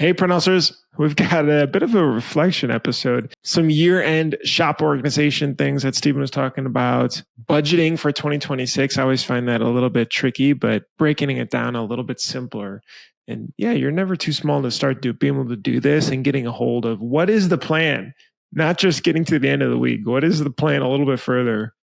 Hey, Pronouncers. We've got a bit of a reflection episode. Some year-end shop organization things that Stephen was talking about. Budgeting for 2026. I always find that a little bit tricky, but breaking it down a little bit simpler. And yeah, you're never too small to start being able to do this and getting a hold of what is the plan, not just getting to the end of the week. What is the plan a little bit further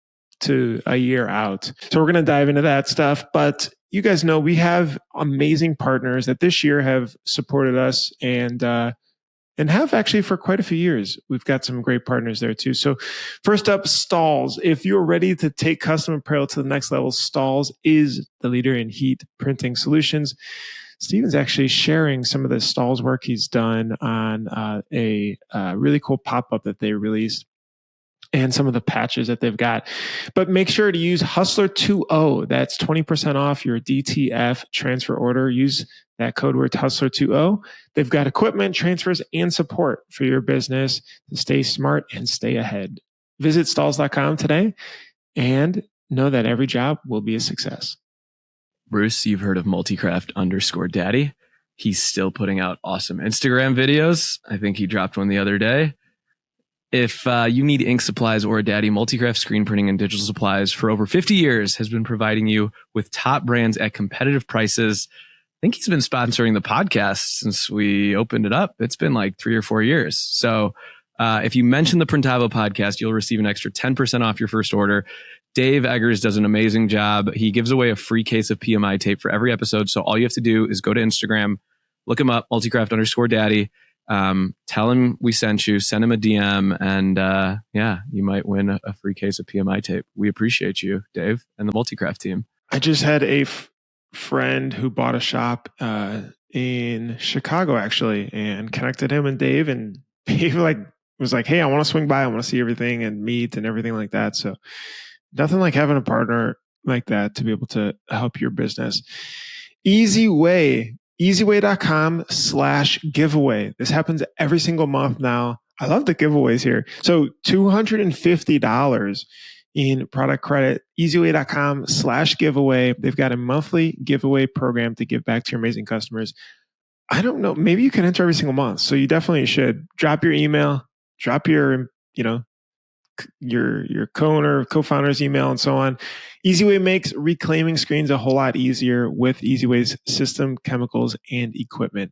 to a year out? So we're going to dive into that stuff, but you guys know we have amazing partners that this year have supported us and have actually for quite a few years. We've got some great partners there too. So first up, Stalls. If you're ready to take custom apparel to the next level, Stalls is the leader in heat printing solutions. Steven's actually sharing some of the Stalls work he's done on a really cool pop-up that they released, and some of the patches that they've got. But make sure to use Hustler20. That's 20% off your DTF transfer order. Use that code word Hustler20. They've got equipment, transfers, and support for your business to stay smart and stay ahead. Visit stalls.com today and know that every job will be a success. Bruce, you've heard of multicraft_daddy. He's still putting out awesome Instagram videos. I think he dropped one the other day. If you need ink supplies or a daddy, Multicraft Screen Printing and Digital Supplies for over 50 years has been providing you with top brands at competitive prices. I think he's been sponsoring the podcast since we opened it up. It's been like 3 or 4 years. So if you mention the Printavo podcast, you'll receive an extra 10% off your first order. Dave Eggers does an amazing job. He gives away a free case of PMI tape for every episode. So all you have to do is go to Instagram, look him up, multicraft_daddy. Tell him we sent you, send him a DM, and yeah, you might win a free case of PMI tape. We appreciate you, Dave, and the Multicraft team. I just had a friend who bought a shop in Chicago, actually, and connected him and Dave, and Dave was like, hey, I want to swing by. I want to see everything and meet and everything like that. So nothing like having a partner like that to be able to help your business. Easyway.com/giveaway. This happens every single month now. I love the giveaways here. So $250 in product credit. Easyway.com/giveaway. They've got a monthly giveaway program to give back to your amazing customers. I don't know. Maybe you can enter every single month. So you definitely should drop your email, drop your, your co-owner, co-founder's email, and so on. Easyway makes reclaiming screens a whole lot easier with Easyway's system, chemicals, and equipment.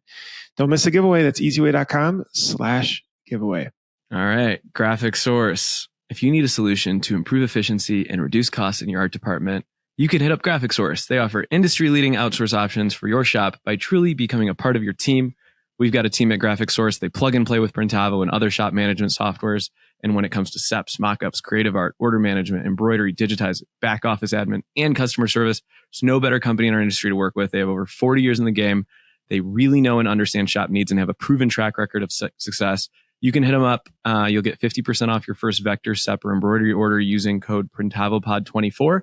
Don't miss the giveaway. That's easyway.com/giveaway. All right. Graphic Source. If you need a solution to improve efficiency and reduce costs in your art department, you can hit up Graphic Source. They offer industry-leading outsource options for your shop by truly becoming a part of your team. We've got a team at Graphic Source. They plug and play with Printavo and other shop management softwares. And when it comes to SEPs, mockups, creative art, order management, embroidery, digitize, back office admin, and customer service, there's no better company in our industry to work with. They have over 40 years in the game. They really know and understand shop needs and have a proven track record of success. You can hit them up. You'll get 50% off your first vector, SEP, or embroidery order using code PrintavoPod24.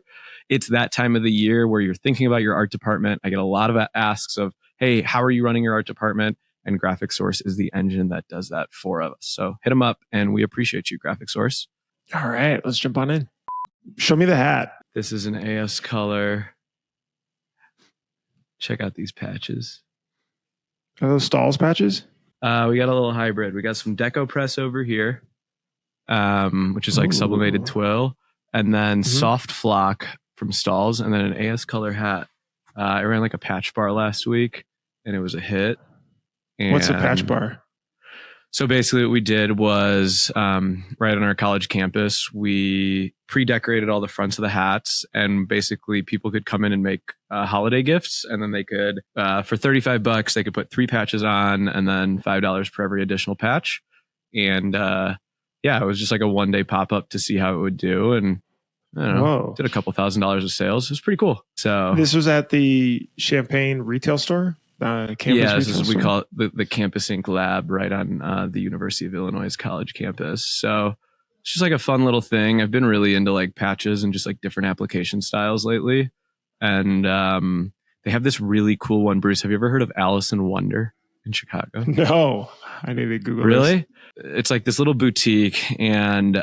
It's that time of the year where you're thinking about your art department. I get a lot of asks of, hey, how are you running your art department? And Graphic Source is the engine that does that for us. So hit them up, and we appreciate you, Graphic Source. All right, let's jump on in. Show me the hat. This is an AS color. Check out these patches. Are those Stalls patches? We got a little hybrid. We got some Deco Press over here, which is like sublimated twill, and then Soft Flock from Stalls, and then an AS color hat. I ran like a patch bar last week, and it was a hit. And what's a patch bar? So basically what we did was right on our college campus, we pre-decorated all the fronts of the hats, and basically people could come in and make holiday gifts, and then they could, for $35, they could put 3 patches on, and then $5 per every additional patch. And yeah, it was just like a one-day pop-up to see how it would do. And I don't know, did a couple $1,000s of sales. It was pretty cool. So this was at the Champaign retail store? Yeah, this is what we call it the Campus Ink Lab right on the University of Illinois college campus. So it's just like a fun little thing. I've been really into like patches and just like different application styles lately. And they have this really cool one. Bruce, have you ever heard of Alice in Wonder in Chicago? No, I need to Google Really? It's like this little boutique. And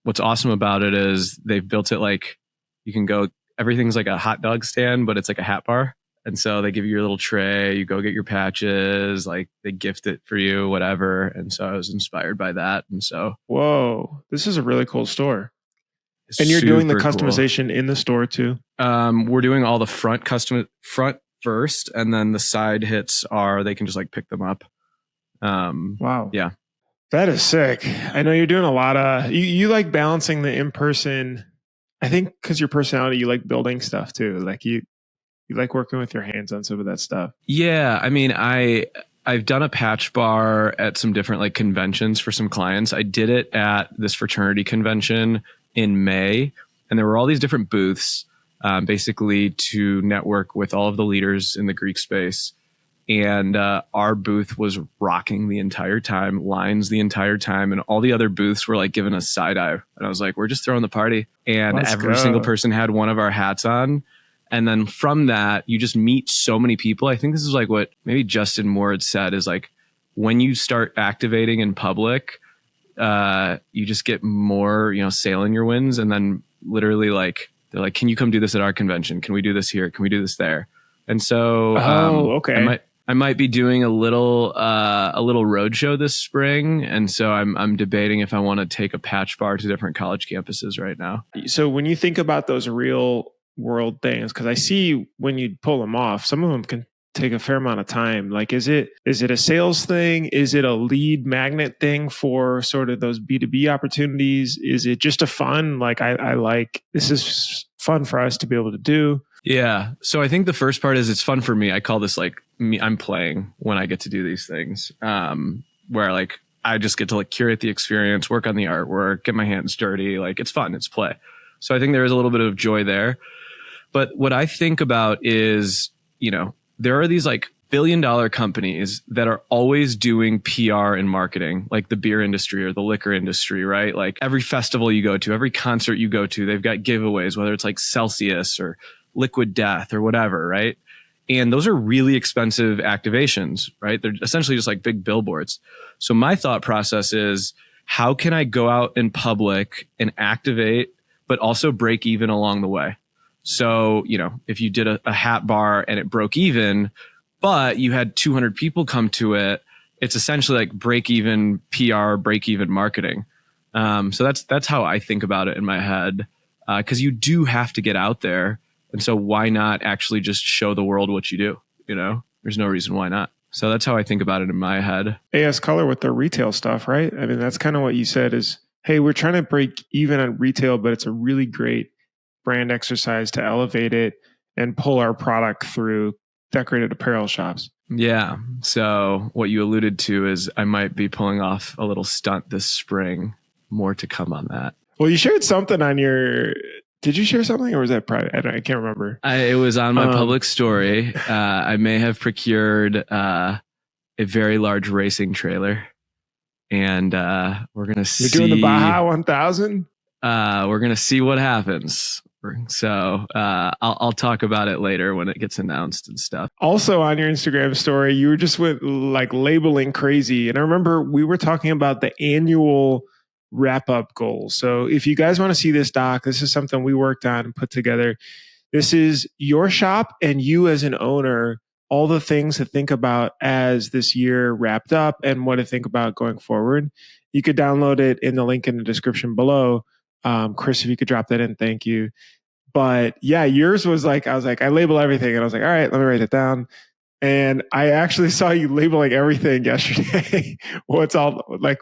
what's awesome about it is they've built it like you can go, everything's like a hot dog stand, but it's like a hat bar. And so they give you your little tray, you go get your patches, like they gift it for you, whatever. And so I was inspired by that. And so Whoa, this is a really cool store. it's And you're doing the super cool. customization in the store too? We're doing all the front first, and then the side hits they can just like pick them up. Wow. Yeah. That is sick. I know you're doing a lot of, you like balancing the in-person, I think because your personality, you like building stuff too. Like you like working with your hands on some of that stuff. Yeah. I mean, I've done a patch bar at some different like conventions for some clients. I did it at this fraternity convention in May, and there were all these different booths, basically to network with all of the leaders in the Greek space. And our booth was rocking the entire time, lines the entire time. And all the other booths were like giving us side eye. And I was like, we're just throwing the party. And every single person had one of our hats on. And then from that, you just meet so many people. I think this is like what maybe Justin Moore had said is like, when you start activating in public, you just get more, sailing your winds. And then literally like, they're like, can you come do this at our convention? Can we do this here? Can we do this there? And so okay. I might be doing a little roadshow this spring, and so I'm debating if I want to take a patch bar to different college campuses right now. So when you think about those real world things, because I see when you pull them off, some of them can take a fair amount of time. Like, is it a sales thing? Is it a lead magnet thing for sort of those B2B opportunities? Is it just a fun, like I like, this is fun for us to be able to do? Yeah. So I think the first part is it's fun for me. I call this like me, I'm playing when I get to do these things, where like I just get to like curate the experience, work on the artwork, get my hands dirty. Like it's fun. It's play. So I think there is a little bit of joy there. But what I think about is, there are these like billion-dollar companies that are always doing PR and marketing, like the beer industry or the liquor industry, right? Like every festival you go to, every concert you go to, they've got giveaways, whether it's like Celsius or Liquid Death or whatever, right? And those are really expensive activations, right? They're essentially just like big billboards. So my thought process is, how can I go out in public and activate, but also break even along the way? So, if you did a hat bar and it broke even, but you had 200 people come to it, it's essentially like break even PR, break even marketing. So that's how I think about it in my head, because you do have to get out there. And so why not actually just show the world what you do? There's no reason why not. So that's how I think about it in my head. AS Color with their retail stuff, right? I mean, that's kind of what you said is, hey, we're trying to break even on retail, but it's a really great brand exercise to elevate it and pull our product through decorated apparel shops. Yeah. So what you alluded to is I might be pulling off a little stunt this spring. More to come on that. Well, you shared something on your... Did you share something or was that private? I can't remember. It was on my public story. I may have procured a very large racing trailer, and we're going to see... You're doing the Baja 1000? We're going to see what happens. So I'll talk about it later when it gets announced and stuff. Also on your Instagram story, you were just with like labeling crazy. And I remember we were talking about the annual wrap up goals. So if you guys want to see this doc, this is something we worked on and put together. This is your shop and you as an owner, all the things to think about as this year wrapped up and what to think about going forward. You could download it in the link in the description below. Chris, if you could drop that in, thank you. But yeah, yours was like, I label everything. And I was like, all right, let me write it down. And I actually saw you labeling everything yesterday. What's all like,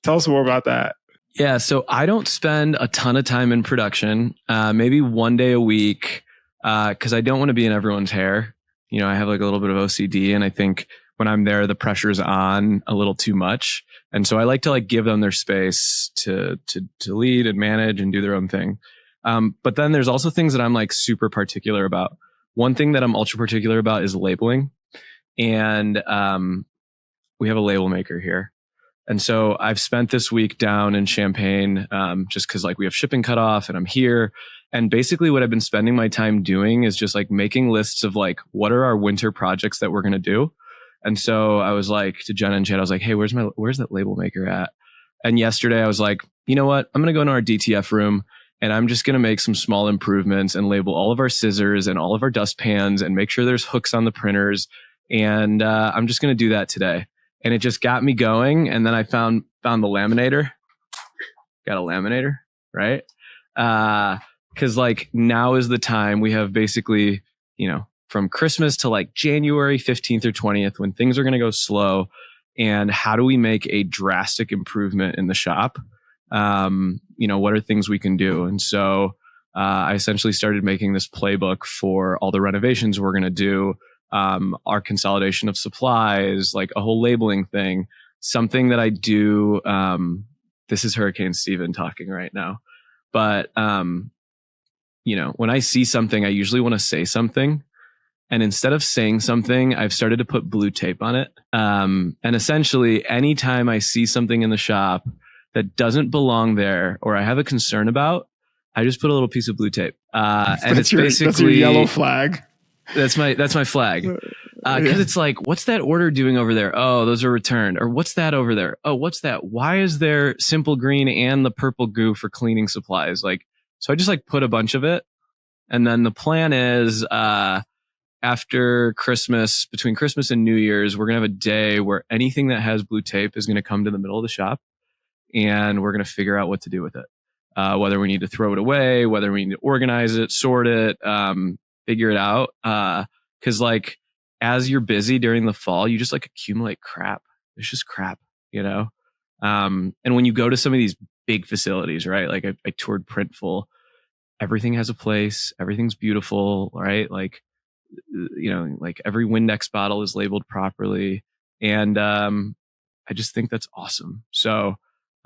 tell us more about that. Yeah. So I don't spend a ton of time in production, maybe one day a week, because I don't want to be in everyone's hair. I have like a little bit of OCD, and I think when I'm there, the pressure's on a little too much. And so I like to like give them their space to lead and manage and do their own thing. But then there's also things that I'm like super particular about. One thing that I'm ultra particular about is labeling. And we have a label maker here. And so I've spent this week down in Champaign, just because like we have shipping cut off and I'm here. And basically what I've been spending my time doing is just like making lists of like, what are our winter projects that we're going to do? And so I was like to Jenna and Chad, I was like, hey, where's that label maker at? And yesterday I was like, you know what? I'm going to go into our DTF room and I'm just going to make some small improvements and label all of our scissors and all of our dustpans and make sure there's hooks on the printers. And I'm just going to do that today. And it just got me going. And then I found the laminator. Got a laminator, right? Because like now is the time. We have basically, from Christmas to like January 15th or 20th when things are going to go slow. And how do we make a drastic improvement in the shop? What are things we can do? And so I essentially started making this playbook for all the renovations we're going to do, our consolidation of supplies, like a whole labeling thing, something that I do. This is Hurricane Steven talking right now. But, when I see something, I usually want to say something. And instead of saying something, I've started to put blue tape on it. And essentially, anytime I see something in the shop that doesn't belong there or I have a concern about, I just put a little piece of blue tape. And it's basically that's your yellow flag. That's my flag. Because it's like, what's that order doing over there? Oh, those are returned. Or what's that over there? Oh, what's that? Why is there simple green and the purple goo for cleaning supplies? So I just put a bunch of it. And then the plan is, after Christmas, between Christmas and New Year's, we're going to have a day where anything that has blue tape is going to come to the middle of the shop and we're going to figure out what to do with it. Whether we need to throw it away, whether we need to organize it, sort it, figure it out. Cause as you're busy during the fall, you just accumulate crap. It's just crap, And when you go to some of these big facilities, right? I toured Printful, everything has a place. Everything's beautiful, right? Every Windex bottle is labeled properly. And I just think that's awesome. So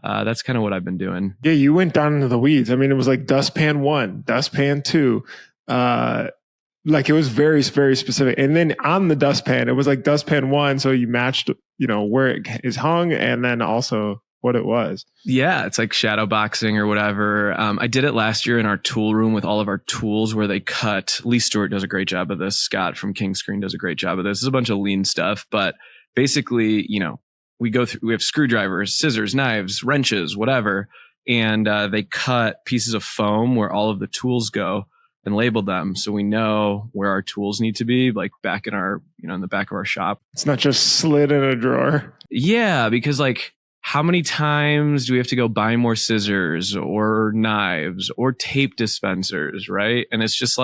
that's kind of what I've been doing. Yeah, you went down into the weeds. I mean, it was like dustpan 1, dustpan 2. It was very, very specific. And then on the dustpan, it was like dustpan 1. So you matched, where it is hung and then also what it was. Yeah, it's like shadow boxing or whatever. I did it last year in our tool room with all of our tools where they cut. Lee Stewart does a great job of this. Scott from King Screen does a great job of this. It's a bunch of lean stuff, but basically, we have screwdrivers, scissors, knives, wrenches, whatever. And they cut pieces of foam where all of the tools go and label them. So we know where our tools need to be, back in our, in the back of our shop. It's not just slid in a drawer. Yeah, because how many times do we have to go buy more scissors or knives or tape dispensers, right? And it's just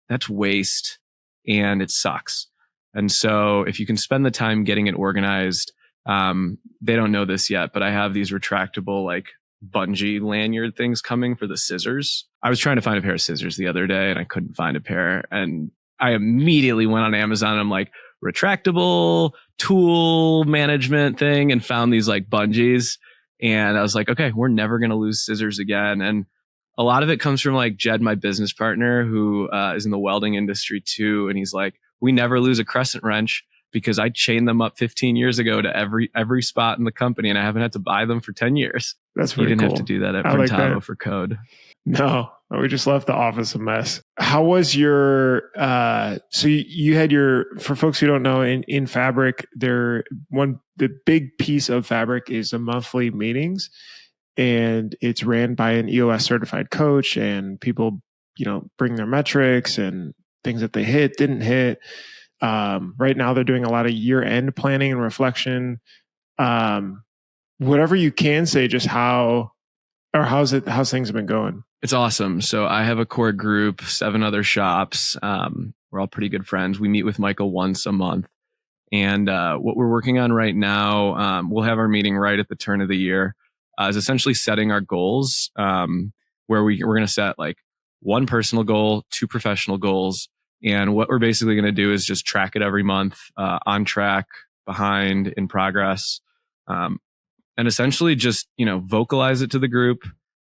that's waste and it sucks. And so if you can spend the time getting it organized, they don't know this yet, but I have these retractable bungee lanyard things coming for the scissors. I was trying to find a pair of scissors the other day and I couldn't find a pair. And I immediately went on Amazon and I'm like, retractable tool management thing, and found these bungees. And I was like, okay, we're never going to lose scissors again. And a lot of it comes from Jed, my business partner, who is in the welding industry too. And he's like, we never lose a crescent wrench because I chained them up 15 years ago to every spot in the company and I haven't had to buy them for 10 years. That's really You didn't cool. have to do that at I like Printavo that. for code. No, we just left the office a mess. How was your, so you had for folks who don't know, in fabric, the big piece of fabric is the monthly meetings, and it's ran by an EOS certified coach, and people, bring their metrics and things that they didn't hit. Right now they're doing a lot of year-end planning and reflection. Whatever you can say, just how's things have been going? It's awesome. So I have a core group, 7 other shops. We're all pretty good friends. We meet with Michael once a month. And what we're working on right now, we'll have our meeting right at the turn of the year, is essentially setting our goals, where we're going to set 1 personal goal, 2 professional goals. And what we're basically going to do is just track it every month, on track, behind, in progress. And essentially just, vocalize it to the group.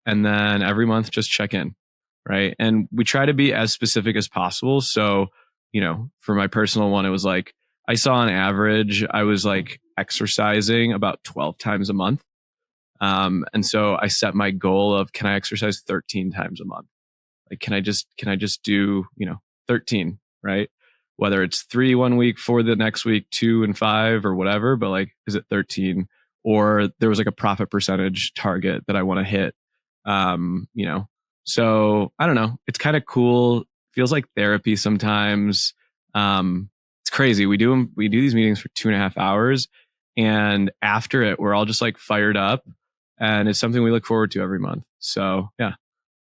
And then every month, just check in, right? And we try to be as specific as possible. So, for my personal one, it was I saw on average, I was exercising about 12 times a month. And so I set my goal of, can I exercise 13 times a month? Can I just do, 13, right? Whether it's 3 one week, 4 the next week, 2 and 5 or whatever, but is it 13? Or there was a profit percentage target that I want to hit. So I don't know. It's kind of cool. Feels like therapy sometimes. It's crazy. We do these meetings for 2.5 hours, and after it, we're all just like fired up, and it's something we look forward to every month. So yeah,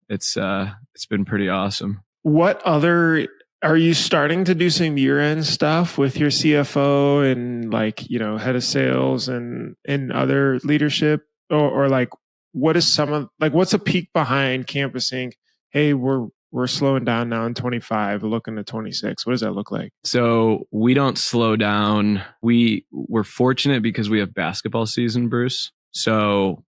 it's been pretty awesome. What other are you starting to do some year end stuff with your CFO and like, head of sales and other leadership or like what is some of like what's a peek behind campusing? Hey, we're slowing down now in 25, looking at 26. What does that look like? So we don't slow down. We're fortunate because we have basketball season, Bruce. So,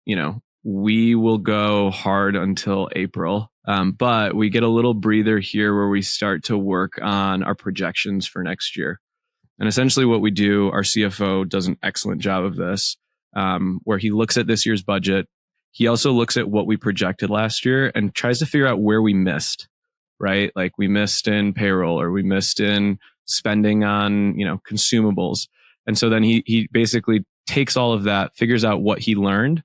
we will go hard until April. But we get a little breather here where we start to work on our projections for next year. And essentially what we do, our CFO does an excellent job of this, where he looks at this year's budget. He also looks at what we projected last year and tries to figure out where we missed, right? Like we missed in payroll or we missed in spending on, consumables. And so then he basically takes all of that, figures out what he learned,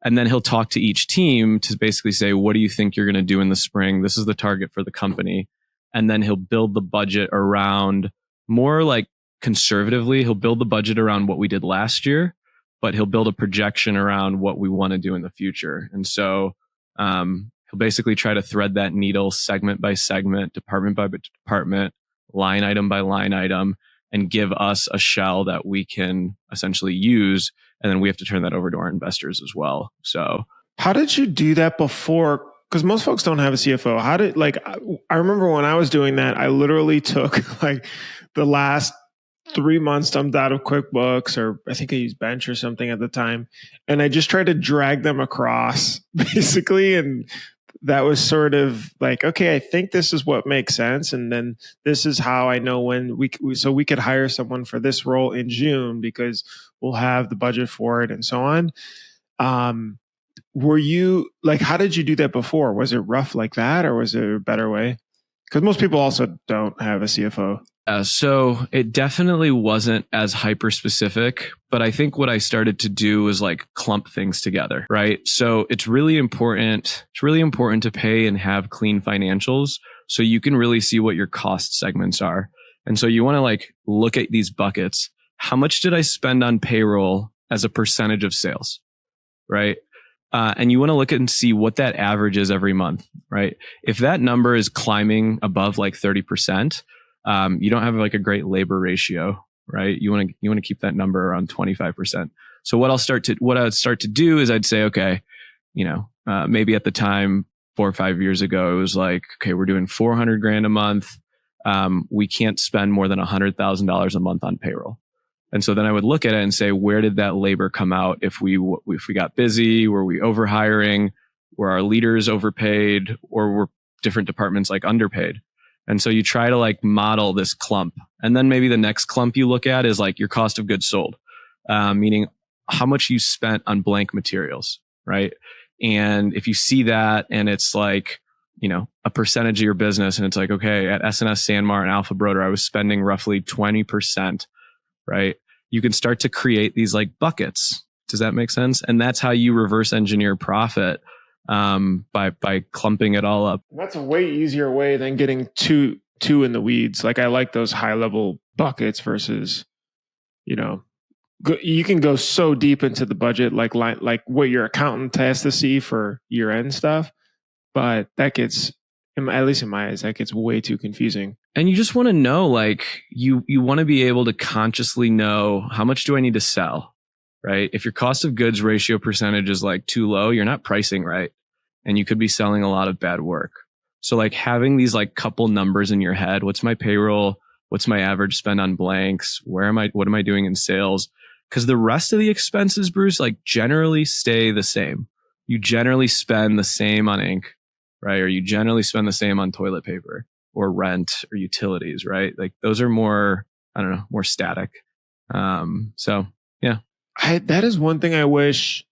and then he'll talk to each team to basically say, what do you think you're going to do in the spring? This is the target for the company. And then he'll build the budget around more like conservatively, he'll build the budget around what we did last year, but he'll build a projection around what we want to do in the future. And so he'll basically try to thread that needle segment by segment, department by department, line item by line item, and give us a shell that we can essentially use. And then we have to turn that over to our investors as well. So how did you do that before? Because most folks don't have a CFO. I remember when I was doing that, I literally took like the last 3 months dumped out of QuickBooks, or I think I used Bench or something at the time. And I just tried to drag them across basically. And that was sort of like, okay, I think this is what makes sense. And then this is how I know when so we could hire someone for this role in June because we'll have the budget for it and so on. Were you like, how did you do that before? Was it rough like that or was it a better way? Because most people also don't have a CFO. So it definitely wasn't as hyper specific, but I think what I started to do was like clump things together, right? So it's really important. It's really important to pay and have clean financials so you can really see what your cost segments are. And so you want to like look at these buckets. How much did I spend on payroll as a percentage of sales, right? And you want to look at and see what that average is every month, right? If that number is climbing above like 30%, you don't have like a great labor ratio, right? You want to keep that number around 25%. So what I would start to do is I'd say, okay, maybe at the time 4 or 5 years ago, it was like, okay, we're doing 400 grand a month. We can't spend more than $100,000 a month on payroll. And so then I would look at it and say, where did that labor come out? If we got busy, were we overhiring? Were our leaders overpaid, or were different departments like underpaid? And so you try to like model this clump. And then maybe the next clump you look at is like your cost of goods sold, meaning how much you spent on blank materials, right? And if you see that and it's like, a percentage of your business and it's like, okay, at S&S Sanmar and Alpha Broder, I was spending roughly 20%, right? You can start to create these like buckets. Does that make sense? And that's how you reverse engineer profit by clumping it all up. That's a way easier way than getting too in the weeds. Like I like those high level buckets versus, you can go so deep into the budget, like what your accountant has to see for year end stuff. But that gets, at least in my eyes, that gets way too confusing. And you just want to know, like you want to be able to consciously know how much do I need to sell, right? If your cost of goods ratio percentage is like too low, you're not pricing right. And you could be selling a lot of bad work. So like having these like couple numbers in your head, what's my payroll? What's my average spend on blanks? What am I doing in sales? Because the rest of the expenses, Bruce, like generally stay the same. You generally spend the same on ink, right? Or you generally spend the same on toilet paper or rent or utilities, right? Like those are more, I don't know, more static. So yeah. That is one thing I wish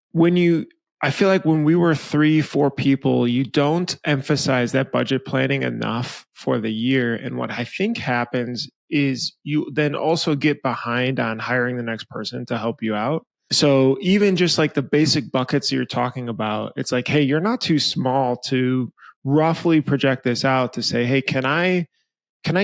I feel like when we were 3-4 people, you don't emphasize that budget planning enough for the year. And what I think happens is you then also get behind on hiring the next person to help you out. So even just like the basic buckets you're talking about, it's like, hey, you're not too small to roughly project this out to say, hey, can I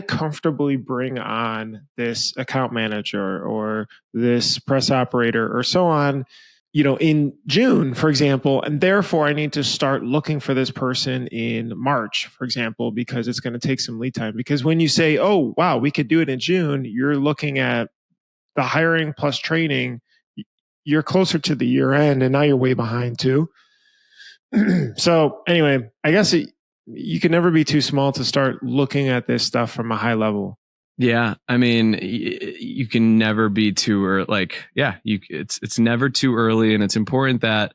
comfortably bring on this account manager or this press operator or so on, in June, for example, and therefore I need to start looking for this person in March, for example, because it's going to take some lead time. Because when you say, oh, wow, we could do it in June, you're looking at the hiring plus training, you're closer to the year end and now you're way behind too. So anyway, I guess you can never be too small to start looking at this stuff from a high level. Yeah, I mean, you can never be too early. It's never too early, and it's important that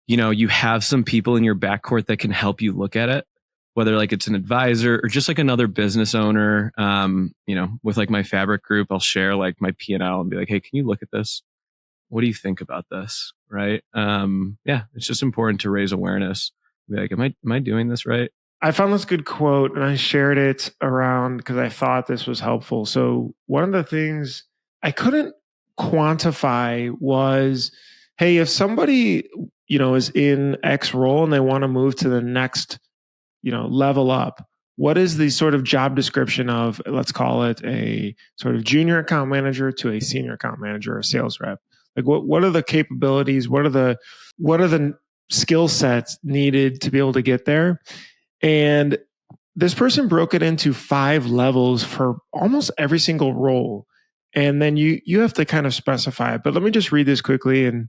you have some people in your backcourt that can help you look at it, whether like it's an advisor or just like another business owner. With like my fabric group, I'll share like my P&L and be like, hey, can you look at this? What do you think about this? Right? It's just important to raise awareness. Be like, am I doing this right? I found this good quote and I shared it around because I thought this was helpful. So one of the things I couldn't quantify was, hey, if somebody, is in X role and they want to move to the next, level up, what is the sort of job description of, let's call it a sort of junior account manager to a senior account manager or sales rep? Like what are the capabilities? What are the skill sets needed to be able to get there? And this person broke it into 5 levels for almost every single role. And then you have to kind of specify it. But let me just read this quickly and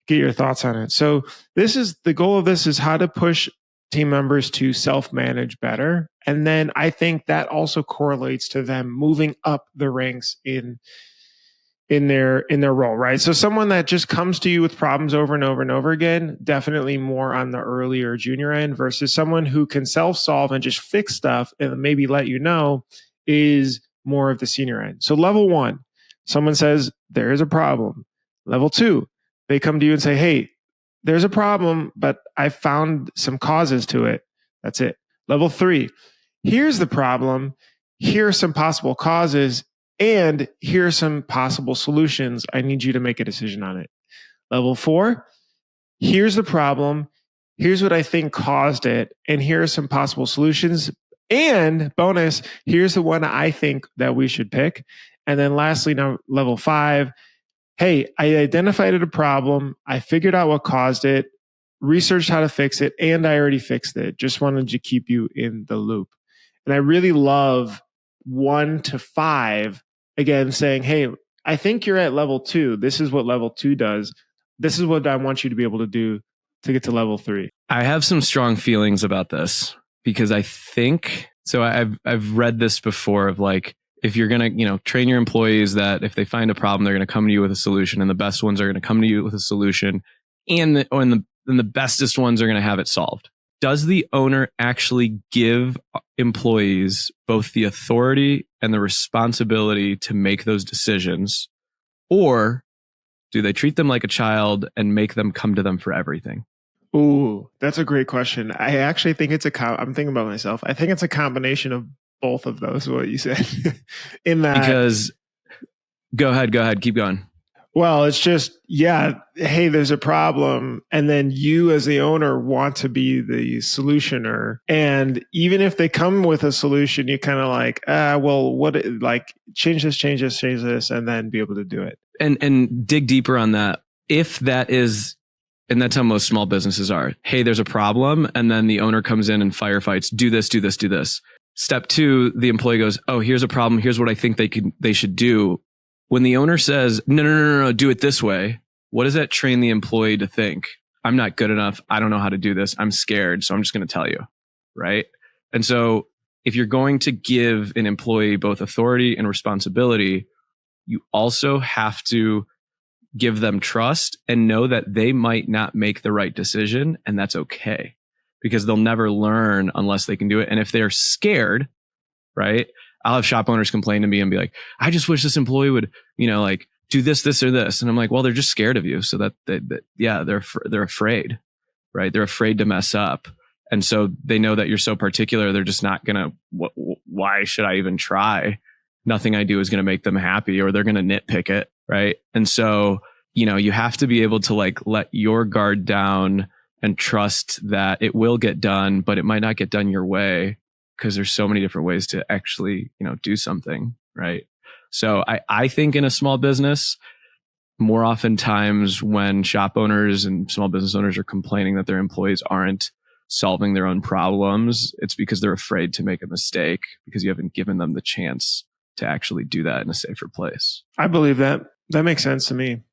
get your thoughts on it. So the goal of this is how to push team members to self-manage better. And then I think that also correlates to them moving up the ranks in their role, right? So someone that just comes to you with problems over and over and over again, definitely more on the earlier junior end, versus someone who can self-solve and just fix stuff and maybe let you know, is more of the senior end. So level 1, someone says there is a problem. Level 2, they come to you and say, hey, there's a problem, but I found some causes to it. That's it. Level 3, here's the problem. Here are some possible causes. And here are some possible solutions. I need you to make a decision on it. Level 4, here's the problem. Here's what I think caused it. And here are some possible solutions. And bonus, here's the one I think that we should pick. And then lastly, now level 5, hey, I identified a problem. I figured out what caused it, researched how to fix it, and I already fixed it. Just wanted to keep you in the loop. And I really love 1 to 5, again, saying, hey, I think you're at level 2. This is what level 2 does. This is what I want you to be able to do to get to level 3. I have some strong feelings about this because I think, so I've read this before of like, if you're going to, train your employees that if they find a problem, they're going to come to you with a solution, and the best ones are going to come to you with a solution, and the bestest ones are going to have it solved. Does the owner actually give employees both the authority and the responsibility to make those decisions? Or do they treat them like a child and make them come to them for everything? Ooh, that's a great question. I actually think I'm thinking about myself. I think it's a combination of both of those, what you said. In that, because go ahead, keep going. Well, it's just, hey, there's a problem. And then you as the owner want to be the solutioner. And even if they come with a solution, you kind of like, change this, and then be able to do it. And dig deeper on that. If that is, and that's how most small businesses are. Hey, there's a problem. And then the owner comes in and firefights, do this. Step 2, the employee goes, oh, here's a problem. Here's what I think they should do. When the owner says, no, do it this way, what does that train the employee to think? I'm not good enough. I don't know how to do this. I'm scared. So I'm just going to tell you. Right. And so if you're going to give an employee both authority and responsibility, you also have to give them trust and know that they might not make the right decision. And that's okay, because they'll never learn unless they can do it. And if they're scared, right, I'll have shop owners complain to me and be like, I just wish this employee would, do this, or this. And I'm like, well, they're just scared of you. So they're afraid, right? They're afraid to mess up. And so they know that you're so particular. They're just not going to, why should I even try? Nothing I do is going to make them happy, or they're going to nitpick it. Right. And so, you have to be able to like let your guard down and trust that it will get done, but it might not get done your way because there's so many different ways to actually, do something, right? So I think in a small business, more oftentimes when shop owners and small business owners are complaining that their employees aren't solving their own problems, it's because they're afraid to make a mistake because you haven't given them the chance to actually do that in a safer place. I believe that. That makes sense to me.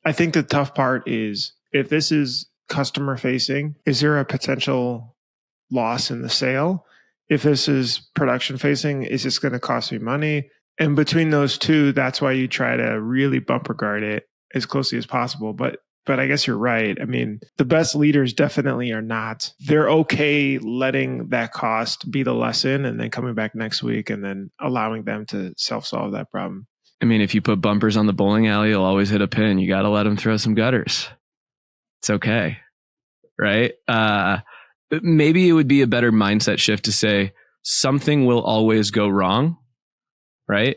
I think the tough part is if this is customer facing, is there a potential loss in the sale? If this is production facing, is this going to cost me money? And between those two, that's why you try to really bumper guard it as closely as possible. But I guess you're right. I mean, the best leaders definitely are not. They're okay letting that cost be the lesson and then coming back next week and then allowing them to self-solve that problem. I mean, if you put bumpers on the bowling alley, you'll always hit a pin. You got to let them throw some gutters. It's okay. Right? Maybe it would be a better mindset shift to say something will always go wrong, right?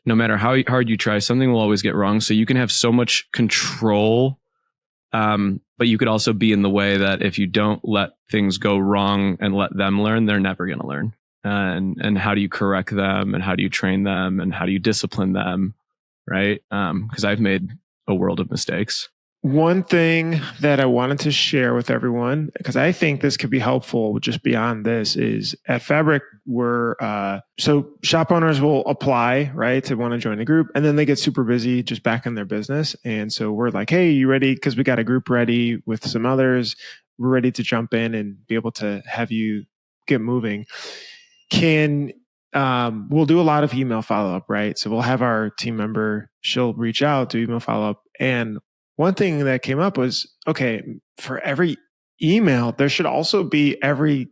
No matter how hard you try, something will always get wrong. So you can have so much control, but you could also be in the way that if you don't let things go wrong and let them learn, they're never going to learn. And how do you correct them, and how do you train them, and how do you discipline them, right? Because I've made a world of mistakes. One thing that I wanted to share with everyone, because I think this could be helpful just beyond this, is at Fabric, so shop owners will apply, right, to want to join the group, and then they get super busy just back in their business. And so we're like, hey, you ready? Because we got a group ready with some others. We're ready to jump in and be able to have you get moving. We'll do a lot of email follow-up, right? So we'll have our team member, she'll reach out, do email follow-up. And one thing that came up was, okay, for every email, there should also be every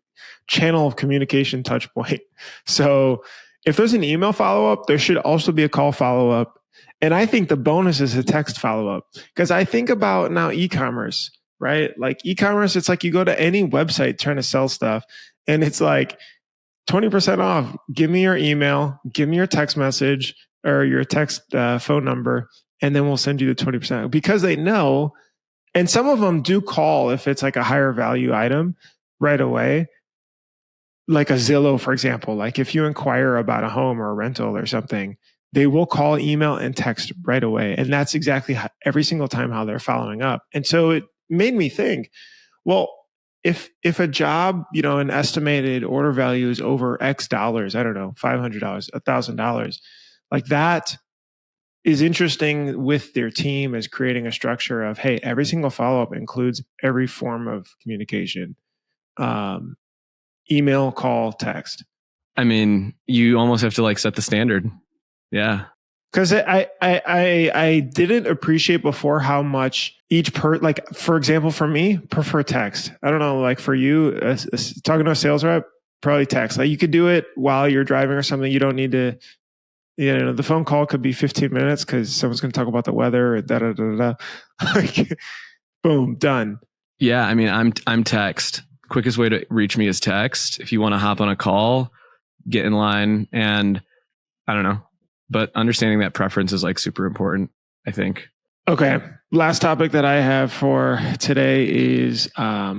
channel of communication touch point. So if there's an email follow-up, there should also be a call follow-up. And I think the bonus is a text follow-up, because I think about now e-commerce, right? Like e-commerce, it's like you go to any website trying to sell stuff and it's like 20% off. Give me your email, give me your text message or your text phone number, and then we'll send you the 20%, because they know. And some of them do call if it's like a higher value item right away. Like a Zillow, for example, like if you inquire about a home or a rental or something, they will call, email, and text right away. And that's exactly every single time how they're following up. And so it made me think, well, if a job, an estimated order value is over X dollars, I don't know, $500, $1,000, like that is interesting with their team as creating a structure of, hey, every single follow-up includes every form of communication, email, call, text. I mean, you almost have to set the standard. Yeah. Because I didn't appreciate before how much for example, for me, prefer text. I don't know, like for you, talking to a sales rep, probably text. Like you could do it while you're driving or something. You don't need to, the phone call could be 15 minutes because someone's going to talk about the weather or da-da-da-da-da. Like, boom, done. Yeah, I mean, I'm text. Quickest way to reach me is text. If you want to hop on a call, get in line, and I don't know. But understanding that preference is super important, I think. Okay. Last topic that I have for today is I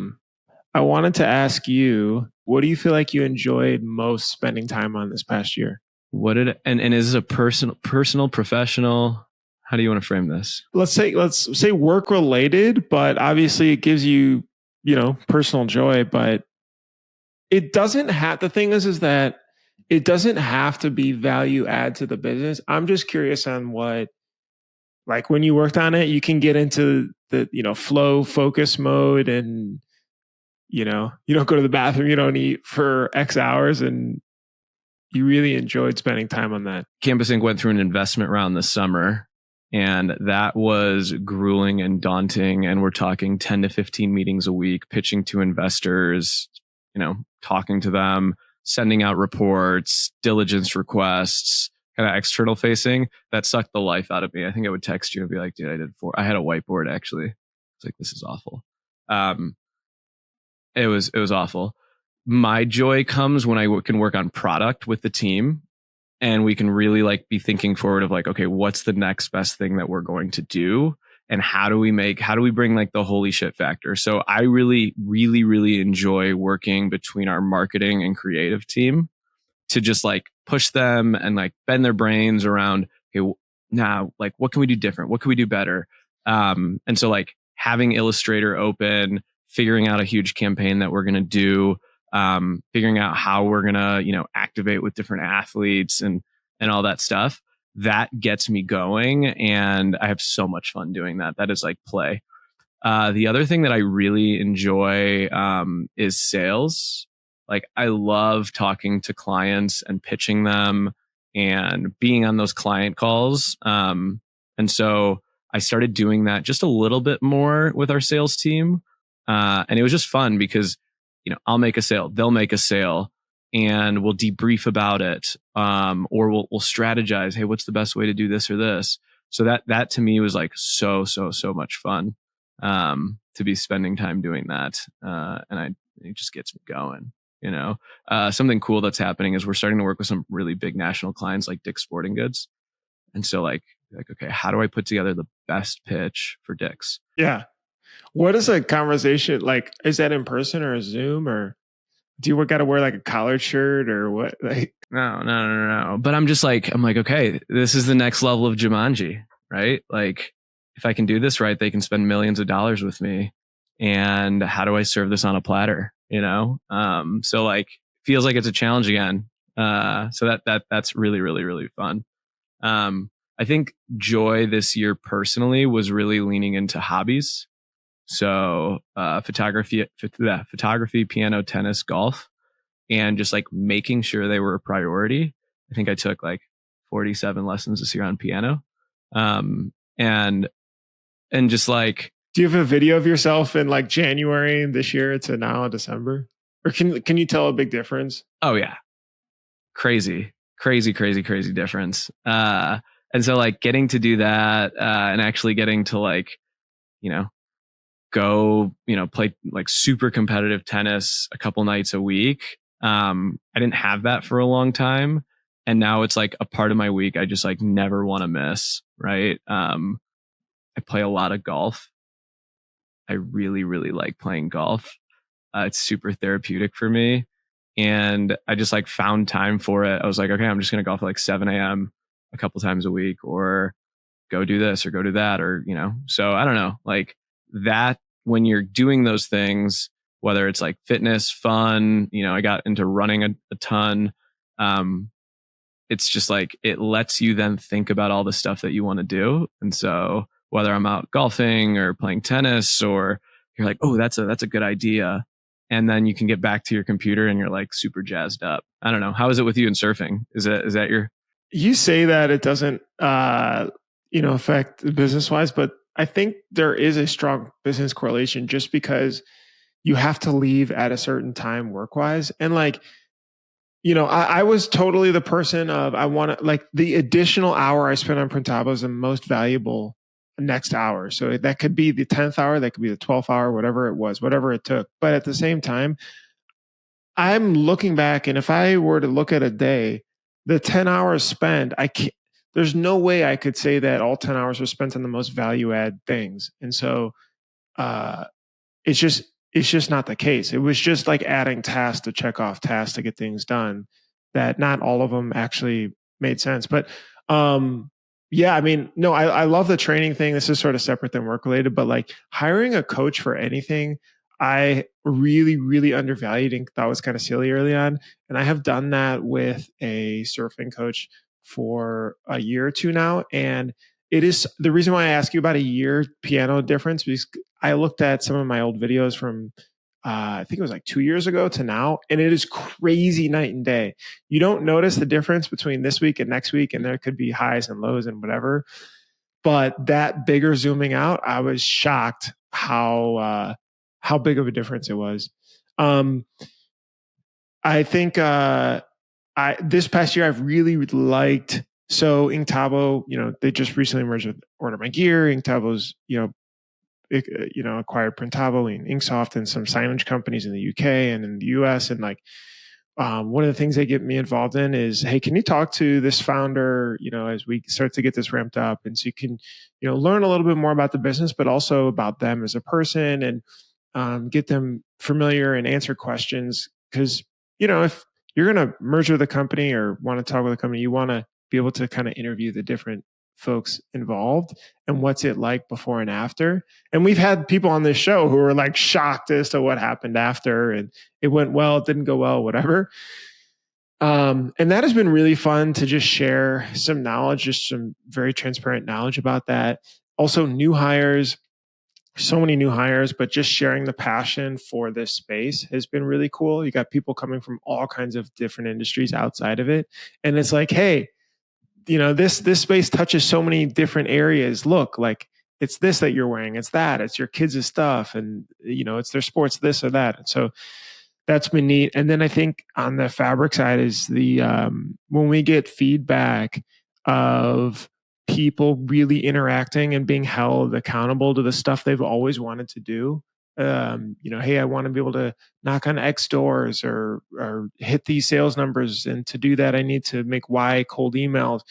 wanted to ask you, what do you feel like you enjoyed most spending time on this past year? And is this a personal, professional? How do you want to frame this? Let's say work related, but obviously it gives you, personal joy, but it doesn't have, the thing is that it doesn't have to be value add to the business. I'm just curious on what, like when you worked on it, you can get into the, flow focus mode and, you don't go to the bathroom, you don't eat for X hours, and you really enjoyed spending time on that. Campus Inc. went through an investment round this summer, and that was grueling and daunting. And we're talking 10 to 15 meetings a week, pitching to investors, talking to them, sending out reports, diligence requests, kind of external facing. That sucked the life out of me. I think I would text you and be like, dude, I had a whiteboard actually. It's like, this is awful. It was awful. My joy comes when I can work on product with the team, and we can really be thinking forward of okay, what's the next best thing that we're going to do? and how do we bring like the holy shit factor. So I really, really, really enjoy working between our marketing and creative team to just like push them and like bend their brains around, okay, now like what can we do different? What can we do better? And so like having Illustrator open, figuring out a huge campaign that we're going to do, figuring out how we're going to, activate with different athletes and all that stuff, that gets me going. And I have so much fun doing that. That is like play. The other thing that I really enjoy is sales. Like I love talking to clients and pitching them and being on those client calls. And so I started doing that just a little bit more with our sales team. And it was just fun because, I'll make a sale, they'll make a sale, and we'll debrief about it. Or we'll strategize. Hey, what's the best way to do this or this? So that to me was like so much fun. To be spending time doing that. It just gets me going, something cool that's happening is we're starting to work with some really big national clients like Dick's Sporting Goods. And so like, okay, how do I put together the best pitch for Dick's? Yeah. What is a conversation like? Is that in person or a Zoom, or do you got to wear like a collared shirt or what? Like, no. But I'm like, okay, this is the next level of Jumanji, right? Like, if I can do this right, they can spend millions of dollars with me. And how do I serve this on a platter? So like, feels like it's a challenge again. So that's really, really, really fun. I think joy this year personally was really leaning into hobbies. So, photography, piano, tennis, golf, and just like making sure they were a priority. I think I took like 47 lessons this year on piano. And just like, do you have a video of yourself in like January this year to now in December? Or can you tell a big difference? Oh yeah. Crazy difference. And so like getting to do that, and actually getting to like, go, play like super competitive tennis a couple nights a week. I didn't have that for a long time. And now it's like a part of my week I just like never want to miss. Right. I play a lot of golf. I really, really like playing golf. It's super therapeutic for me. And I just like found time for it. I was like, okay, I'm just going to golf at like 7 a.m. a couple times a week, or go do this or go do that, or, so I don't know, like that when you're doing those things, whether it's like fitness, fun, I got into running a ton. It's just like, it lets you then think about all the stuff that you want to do. And so whether I'm out golfing or playing tennis, or you're like, oh, that's a good idea. And then you can get back to your computer and you're like super jazzed up. I don't know. How is it with you in surfing? Is that your... You say that it doesn't, affect business wise, but I think there is a strong business correlation just because you have to leave at a certain time work wise. And like, I was totally the person of, I want to like the additional hour I spent on Printavo is the most valuable next hour. So that could be the 10th hour, that could be the 12th hour, whatever it was, whatever it took. But at the same time, I'm looking back, and if I were to look at a day, the 10 hours spent, there's no way I could say that all 10 hours were spent on the most value add things. And so uh, it's just not the case. It was just like adding tasks to check off tasks to get things done, that not all of them actually made sense. But yeah, I mean, no, I love the training thing. This is sort of separate than work related, but like hiring a coach for anything, I really, really undervalued and thought was kind of silly early on. And I have done that with a surfing coach for a year or two now. And it is the reason why I ask you about a year piano difference, because I looked at some of my old videos from, I think it was like 2 years ago to now, and it is crazy night and day. You don't notice the difference between this week and next week, and there could be highs and lows and whatever. But that bigger zooming out, I was shocked how big of a difference it was. I think this past year I've really liked. So Inktobo, they just recently merged with Order My Gear. Inktobo's, acquired Printavo and Inksoft and some signage companies in the UK and in the US. And like, one of the things they get me involved in is, hey, can you talk to this founder, as we start to get this ramped up? And so you can, learn a little bit more about the business, but also about them as a person, and get them familiar and answer questions. Because, if you're going to merge with a company or want to talk with a company, you want to be able to kind of interview the different folks involved and what's it like before and after. And we've had people on this show who are like shocked as to what happened after, and it went well, it didn't go well, whatever. And that has been really fun to just share some knowledge, just some very transparent knowledge about that. Also, new hires, so many new hires, but just sharing the passion for this space has been really cool. You got people coming from all kinds of different industries outside of it. And it's like, hey, this space touches so many different areas. Look, like it's this that you're wearing, it's that, it's your kids' stuff, and it's their sports, this or that. And so that's been neat. And then I think on the fabric side is the when we get feedback of people really interacting and being held accountable to the stuff they've always wanted to do. Hey, I want to be able to knock on X doors or hit these sales numbers. And to do that, I need to make Y cold emails,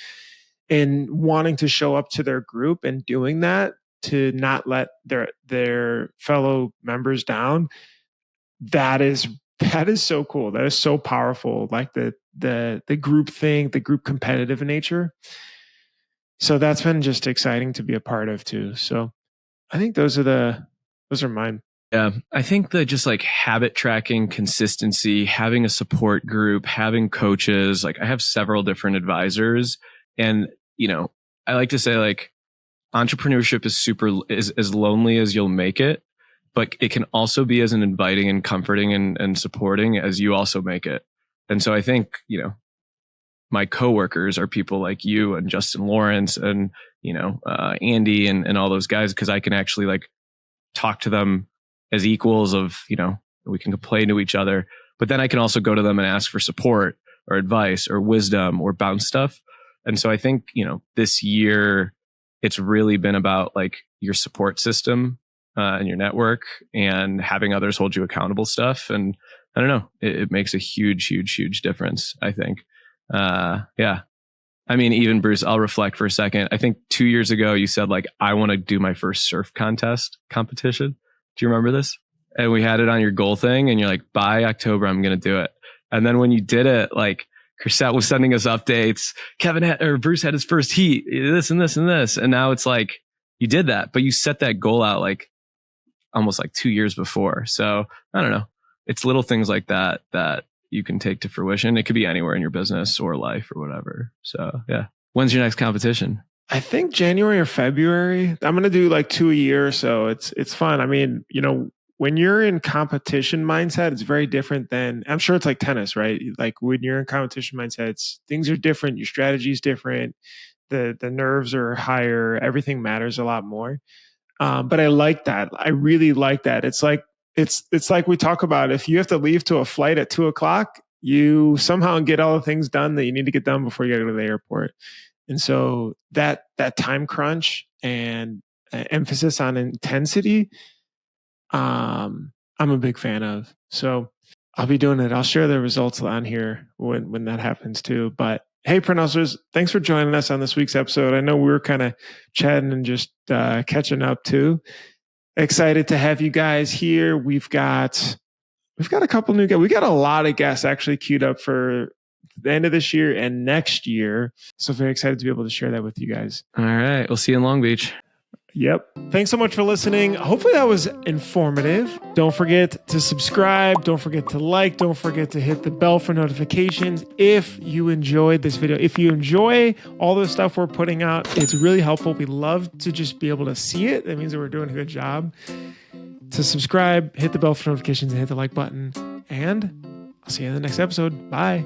and wanting to show up to their group and doing that to not let their fellow members down. That is so cool. That is so powerful. Like the group thing, the group competitive nature. So that's been just exciting to be a part of too. So I think those are mine. Yeah, I think that just like habit tracking, consistency, having a support group, having coaches, like I have several different advisors, and I like to say like entrepreneurship is as lonely as you'll make it, but it can also be as an inviting and comforting and supporting as you also make it. And so I think, my coworkers are people like you and Justin Lawrence and, Andy and all those guys, because I can actually like talk to them as equals of, we can complain to each other, but then I can also go to them and ask for support or advice or wisdom or bounce stuff. And so I think, this year it's really been about like your support system and your network and having others hold you accountable stuff. And I don't know, it makes a huge, huge, huge difference, I think. Yeah. I mean, even Bruce, I'll reflect for a second. I think 2 years ago, you said like, I want to do my first surf competition. Do you remember this? And we had it on your goal thing and you're like, by October, I'm going to do it. And then when you did it, like Chrisette was sending us updates. Bruce had his first heat, this and this and this. And now it's like, you did that, but you set that goal out like almost like 2 years before. So I don't know. It's little things like that you can take to fruition. It could be anywhere in your business or life or whatever. So yeah. When's your next competition? I think January or February. I'm going to do like 2 a year. So it's fun. I mean, when you're in competition mindset, it's very different than, I'm sure it's like tennis, right? Like when you're in competition mindset, things are different. Your strategy is different. The nerves are higher. Everything matters a lot more. But I like that. I really like that. It's like we talk about, if you have to leave to a flight at 2:00, you somehow get all the things done that you need to get done before you go to the airport. And so that time crunch and emphasis on intensity, I'm a big fan of. So I'll be doing it. I'll share the results on here when that happens too. But hey, Print Hustlers, thanks for joining us on this week's episode. I know we were kind of chatting and just catching up too. Excited to have you guys here. We've got a couple new guests. We got a lot of guests actually queued up for the end of this year and next year. So very excited to be able to share that with you guys. All right. We'll see you in Long Beach. Yep. Thanks so much for listening. Hopefully that was informative. Don't forget to subscribe. Don't forget to like. Don't forget to hit the bell for notifications if you enjoyed this video. If you enjoy all the stuff we're putting out, it's really helpful. We love to just be able to see it. That means that we're doing a good job. To subscribe, hit the bell for notifications, and hit the like button. And I'll see you in the next episode. Bye.